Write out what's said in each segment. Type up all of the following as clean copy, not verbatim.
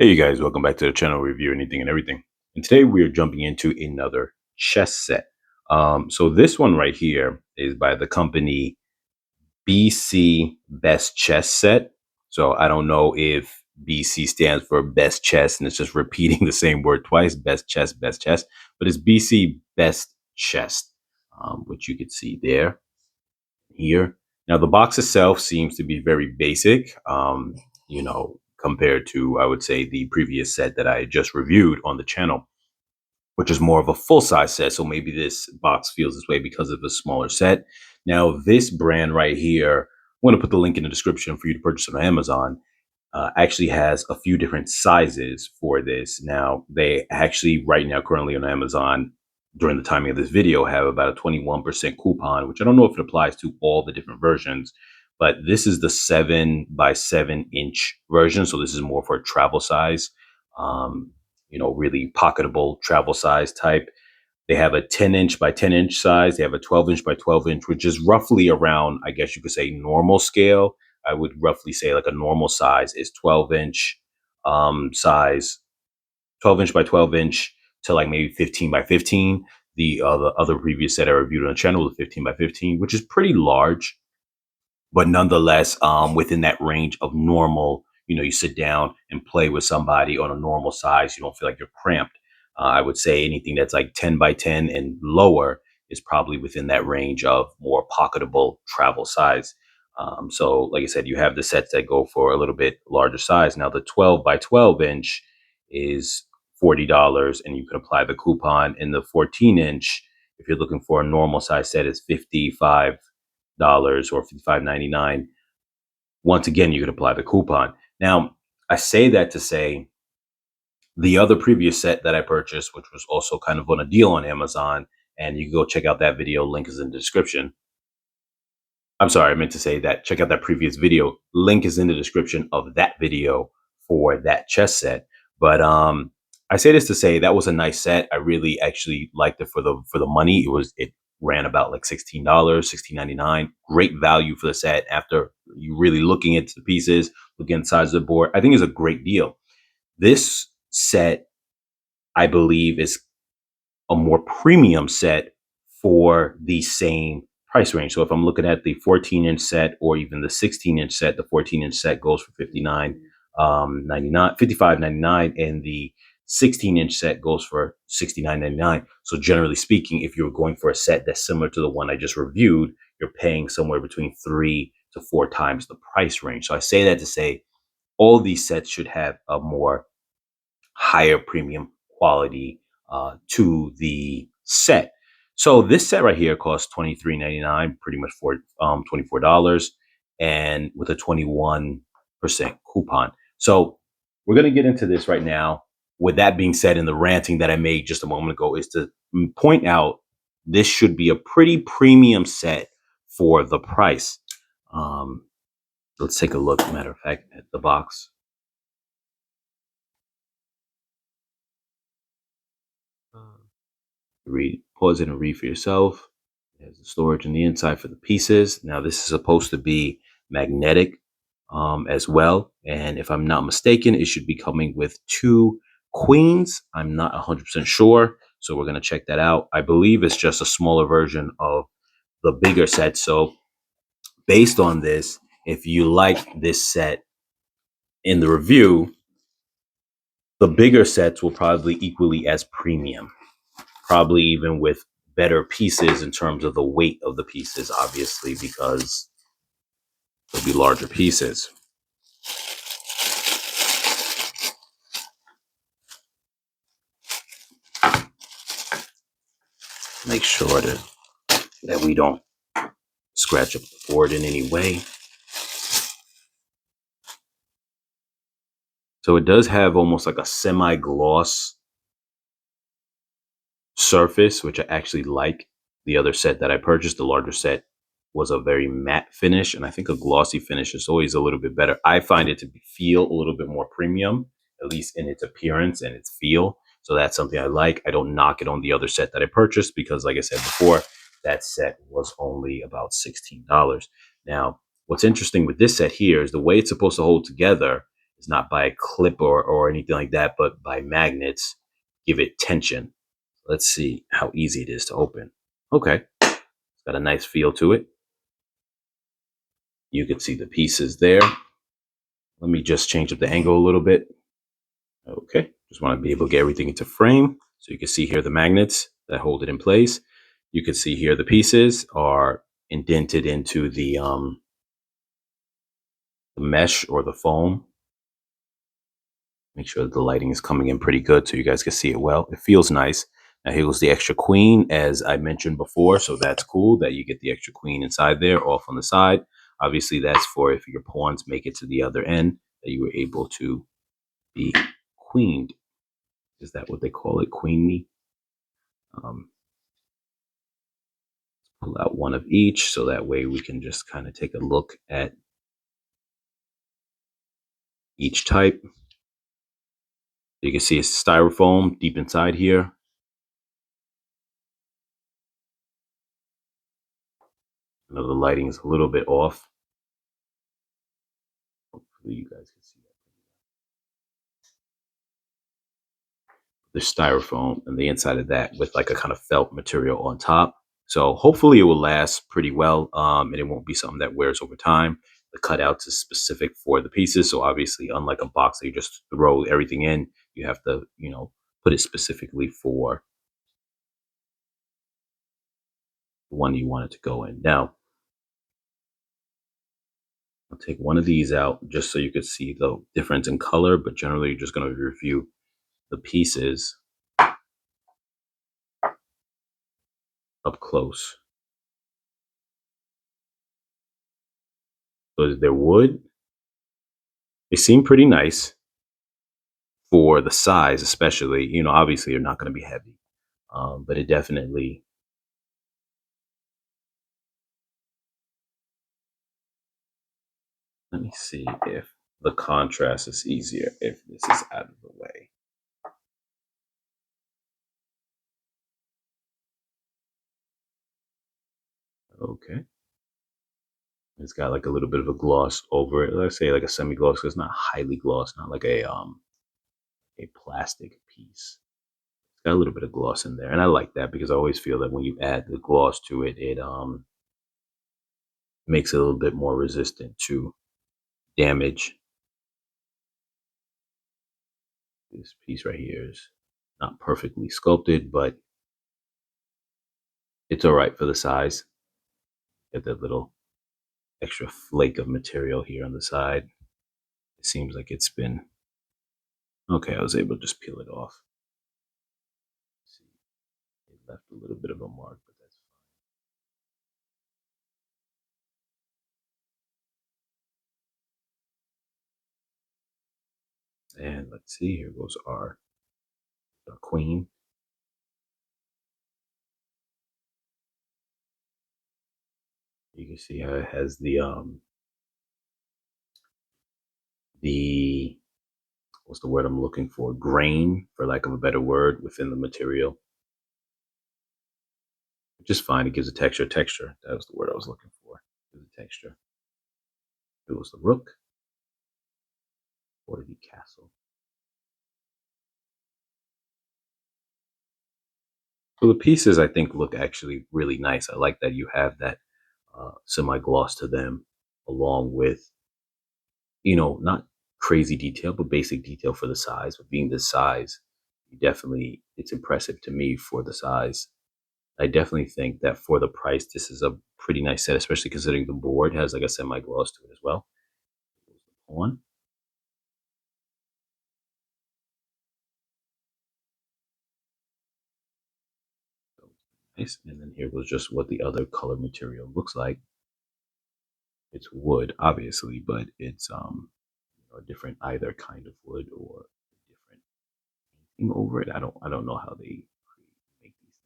Hey you guys, welcome back to the channel review anything and everything. And today we are jumping into another chess set. So this one right here is by the company BC Best Chess Set. So I don't know if BC stands for best chess and it's just repeating the same word twice, best chess, but it's BC Best Chess, which you can see there, here. Now the box itself seems to be very basic, compared to, I would say, the previous set that I just reviewed on the channel, which is more of a full size set. So maybe this box feels this way because of the smaller set. Now this brand right here, I'm going to put the link in the description for you to purchase on Amazon. Actually has a few different sizes for this. Now they actually right now currently on Amazon during the timing of this video have about a 21% coupon, which I don't know if it applies to all the different versions, but this is the 7 by 7 inch version. So this is more for travel size, really pocketable travel size type. They have a 10-inch by 10-inch size. They have a 12-inch by 12-inch, which is roughly around, I guess you could say, normal scale. I would roughly say like a normal size is 12-inch size, 12-inch by 12-inch to like maybe 15 by 15. The other previous set I reviewed on the channel was 15 by 15, which is pretty large, but nonetheless, within that range of normal. You sit down and play with somebody on a normal size. You don't feel like you're cramped. I would say anything that's like 10 by 10 and lower is probably within that range of more pocketable travel size. So, like I said, you have the sets that go for a little bit larger size. Now, the 12 by 12 inch is $40, and you can apply the coupon. In the 14-inch, if you're looking for a normal size set, is $55 or $55.99. Once again, you can apply the coupon. Now, I say that to say the other previous set that I purchased, which was also kind of on a deal on Amazon, and you can go check out that video. Link is in the description. I'm sorry, I meant to say that check out that previous video. Link is in the description of that video for that chess set. But I say this to say that was a nice set. I really actually liked it for the money. It ran about like $16, $16.99. Great value for the set after you really looking into the pieces, looking at the size of the board. I think is a great deal. This set, I believe, is a more premium set for the same price range. So if I'm looking at the 14-inch set or even the 16-inch set, the 14-inch set goes for $55.99, and the 16-inch set goes for $69.99. So generally speaking, if you're going for a set that's similar to the one I just reviewed, you're paying somewhere between 3 to 4 times the price range. So I say that to say all these sets should have a more higher premium quality to the set. So this set right here costs $23.99, pretty much for $24, and with a 21% coupon. So we're going to get into this right now. With that being said, in the ranting that I made just a moment ago, is to point out this should be a pretty premium set for the price. Let's take a look, matter of fact, at the box. Pause it and read for yourself. There's the storage on the inside for the pieces. Now this is supposed to be magnetic as well, and if I'm not mistaken, it should be coming with 2 queens. I'm not 100% sure, so we're going to check that out. I believe it's just a smaller version of the bigger set. So based on this, if you like this set in the review, the bigger sets will probably equally as premium, probably even with better pieces in terms of the weight of the pieces, obviously, because they'll be larger pieces. Make sure that we don't scratch up the board in any way. So it does have almost like a semi-gloss surface, which I actually like. The other set that I purchased, the larger set, was a very matte finish, and I think a glossy finish is always a little bit better. I find it to feel a little bit more premium, at least in its appearance and its feel. So that's something I like. I don't knock it on the other set that I purchased because, like I said before, that set was only about $16. Now, what's interesting with this set here is the way it's supposed to hold together is not by a clip or anything like that, but by magnets, give it tension. Let's see how easy it is to open. Okay, it's got a nice feel to it. You can see the pieces there. Let me just change up the angle a little bit. Okay, just want to be able to get everything into frame. So you can see here the magnets that hold it in place. You can see here the pieces are indented into the mesh or the foam. Make sure that the lighting is coming in pretty good so you guys can see it well. It feels nice. Now here goes the extra queen, as I mentioned before. So that's cool that you get the extra queen inside there, off on the side. Obviously, that's for if your pawns make it to the other end, that you were able to be queened. Is that what they call it? Queen me? Um, pull out one of each so that way we can just kind of take a look at each type. You can see it's styrofoam deep inside here. I know the lighting is a little bit off. Hopefully you guys can see that. There's styrofoam and the inside of that with like a kind of felt material on top. So hopefully it will last pretty well, and it won't be something that wears over time. The cutouts is specific for the pieces. So obviously, unlike a box that you just throw everything in, you have to, put it specifically for the one you want it to go in. Now, I'll take one of these out just so you could see the difference in color, but generally you're just going to review the pieces up close. So they're wood. They seem pretty nice for the size, especially. Obviously they're not going to be heavy, but it definitely. Let me see if the contrast is easier if this is out of the way. Okay. It's got like a little bit of a gloss over it. Let's say like a semi-gloss. It's not highly gloss, not like a plastic piece. It's got a little bit of gloss in there, and I like that because I always feel that when you add the gloss to it, it makes it a little bit more resistant to damage. This piece right here is not perfectly sculpted, but it's all right for the size. Get that little extra flake of material here on the side. It seems like it's been okay. I was able to just peel it off. See, it left a little bit of a mark, but that's fine. And let's see, here goes our queen. You can see how it has the what's the word I'm looking for? Grain, for lack of a better word, within the material. Which is fine. It gives a texture. Texture. That was the word I was looking for. Gives a texture. It was the rook or the castle. So the pieces I think look actually really nice. I like that you have that semi-gloss to them, along with not crazy detail, but basic detail for the size. But being this size, it's impressive to me for the size. I definitely think that for the price, this is a pretty nice set, especially considering the board has like a semi-gloss to it as well. One. Nice. And then here goes just what the other color material looks like. It's wood, obviously, but it's a different either kind of wood or different thing over it. I don't know how they make these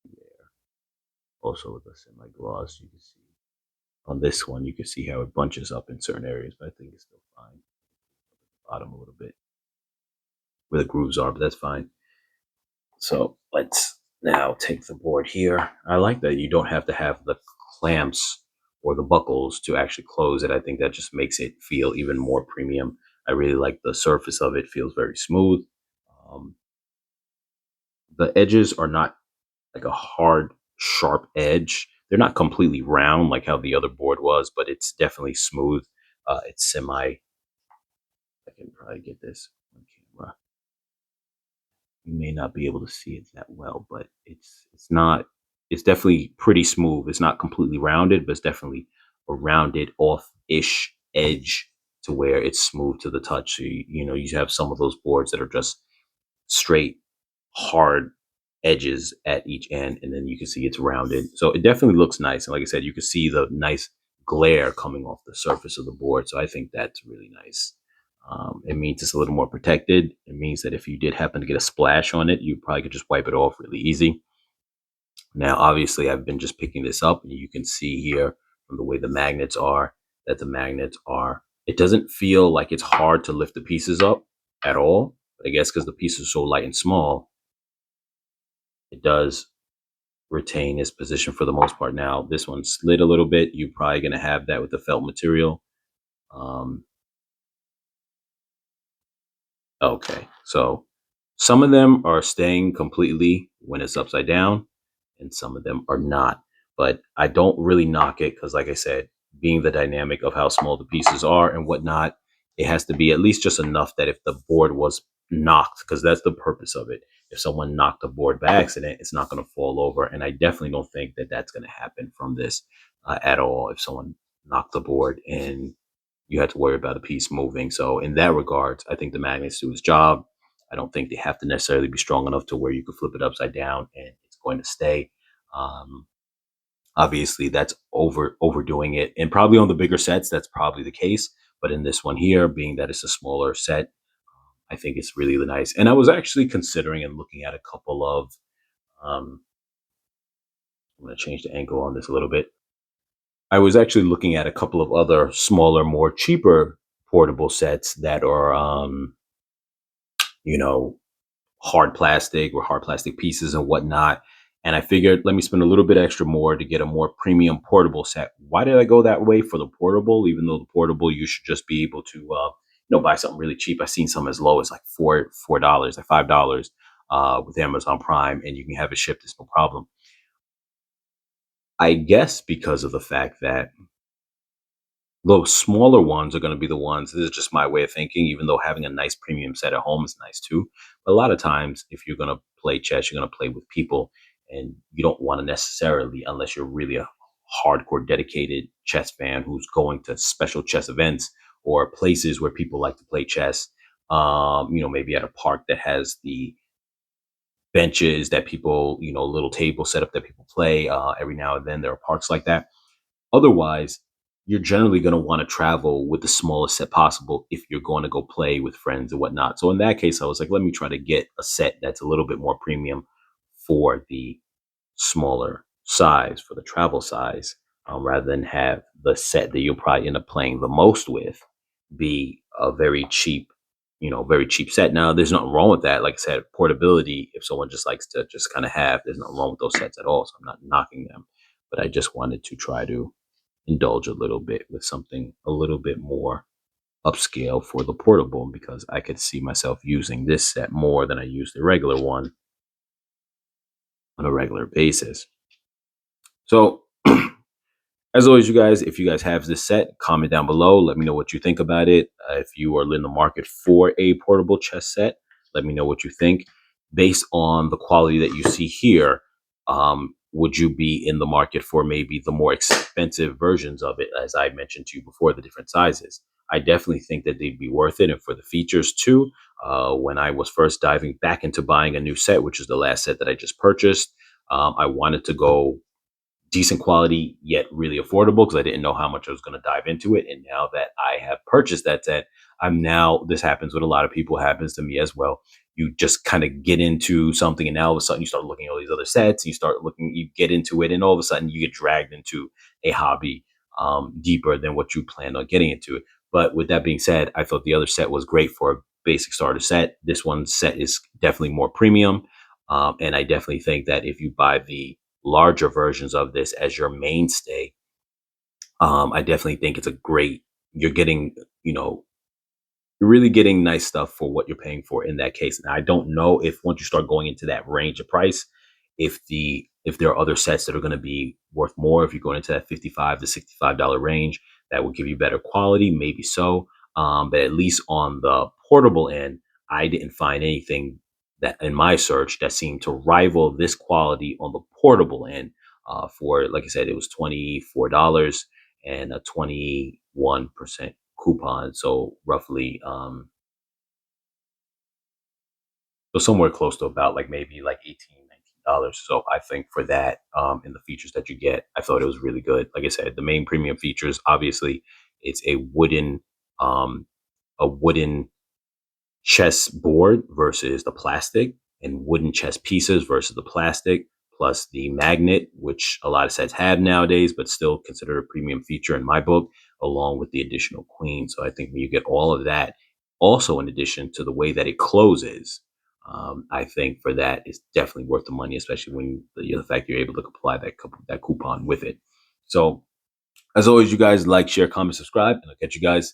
things there. Also with the semi gloss, you can see on this one, you can see how it bunches up in certain areas, but I think it's still fine. Bottom a little bit where the grooves are, but that's fine. So let's now take the board here. I like that you don't have to have the clamps or the buckles to actually close it. I think that just makes it feel even more premium. I really like the surface of it; feels very smooth. Um, the edges are not like a hard, sharp edge. They're not completely round like how the other board was, but it's definitely smooth. It's semi. I can probably get this on camera. You may not be able to see it that well, but it's not. It's definitely pretty smooth. It's not completely rounded, but it's definitely a rounded off-ish edge to where it's smooth to the touch. So you have some of those boards that are just straight, hard edges at each end, and then you can see it's rounded. So it definitely looks nice. And like I said, you can see the nice glare coming off the surface of the board. So I think that's really nice. It means it's a little more protected. It means that if you did happen to get a splash on it, you probably could just wipe it off really easy. Now, obviously, I've been just picking this up, and you can see here from the way the magnets are that the magnets are. It doesn't feel like it's hard to lift the pieces up at all. But I guess because the piece is so light and small, it does retain its position for the most part. Now, this one slid a little bit. You're probably going to have that with the felt material. Um, okay, so some of them are staying completely when it's upside down, and some of them are not. But I don't really knock it because, like I said, being the dynamic of how small the pieces are and whatnot, it has to be at least just enough that if the board was knocked, because that's the purpose of it. If someone knocked the board by accident, it's not going to fall over. And I definitely don't think that that's going to happen from this at all. If someone knocked the board and you had to worry about a piece moving. So in that regard, I think the magnets do its job. I don't think they have to necessarily be strong enough to where you could flip it upside down and it's going to stay. Um, Obviously, that's overdoing it, and probably on the bigger sets, that's probably the case. But in this one here, being that it's a smaller set, I think it's really nice. And I was actually considering and looking at a couple of. Um, I'm going to change the angle on this a little bit. I was actually looking at a couple of other smaller, more cheaper portable sets that are, you know, hard plastic or hard plastic pieces and whatnot. And I figured, let me spend a little bit extra more to get a more premium portable set. Why did I go that way for the portable? Even though the portable, you should just be able to, buy something really cheap. I've seen some as low as like $4, like $5 with Amazon Prime, and you can have it shipped. It's no problem. I guess because of the fact that those smaller ones are going to be the ones. This is just my way of thinking, even though having a nice premium set at home is nice too. But a lot of times, if you're going to play chess, you're going to play with people, and you don't want to necessarily, unless you're really a hardcore dedicated chess fan who's going to special chess events or places where people like to play chess. Maybe at a park that has the benches that people, little table setup that people play. Every now and then, there are parks like that. Otherwise, you're generally going to want to travel with the smallest set possible if you're going to go play with friends and whatnot. So in that case, I was like, let me try to get a set that's a little bit more premium for the smaller size, for the travel size, rather than have the set that you'll probably end up playing the most with be a very cheap set. Now, there's nothing wrong with that. Like I said, portability, if someone just likes to just kind of have, there's nothing wrong with those sets at all. So I'm not knocking them, but I just wanted to try to indulge a little bit with something a little bit more upscale for the portable because I could see myself using this set more than I use the regular one on a regular basis. So as always, you guys, if you guys have this set, comment down below. Let me know what you think about it. If you are in the market for a portable chess set, let me know what you think. Based on the quality that you see here, would you be in the market for maybe the more expensive versions of it, as I mentioned to you before, the different sizes? I definitely think that they'd be worth it. And for the features too, when I was first diving back into buying a new set, which is the last set that I just purchased, I wanted to go decent quality yet really affordable because I didn't know how much I was going to dive into it. And now that I have purchased that set, this happens with a lot of people, happens to me as well. You just kind of get into something and now all of a sudden you start looking at all these other sets, you get into it, and all of a sudden you get dragged into a hobby deeper than what you planned on getting into it. But with that being said, I thought the other set was great for a basic starter set. This one set is definitely more premium. And I definitely think that if you buy the larger versions of this as your mainstay, I definitely think it's a great. You're getting, you know, you're really getting nice stuff for what you're paying for in that case. Now, I don't know if once you start going into that range of price, if there are other sets that are going to be worth more. If you're going into that $55 to $65 range, that will give you better quality, maybe so. But at least on the portable end, I didn't find anything that in my search that seemed to rival this quality on the portable end. For like I said, it was $24 and a 21% coupon. So roughly, so somewhere close to about like maybe like 18, $19. So I think for that, and the features that you get, I thought it was really good. Like I said, the main premium features, obviously, it's um, a wooden chess board versus the plastic, and wooden chess pieces versus the plastic, plus the magnet, which a lot of sets have nowadays, but still considered a premium feature in my book, along with the additional queen. So I think when you get all of that, also in addition to the way that it closes, I think for that it's definitely worth the money, especially when the fact you're able to apply that coupon with it. So as always, you guys like, share, comment, subscribe, and I'll catch you guys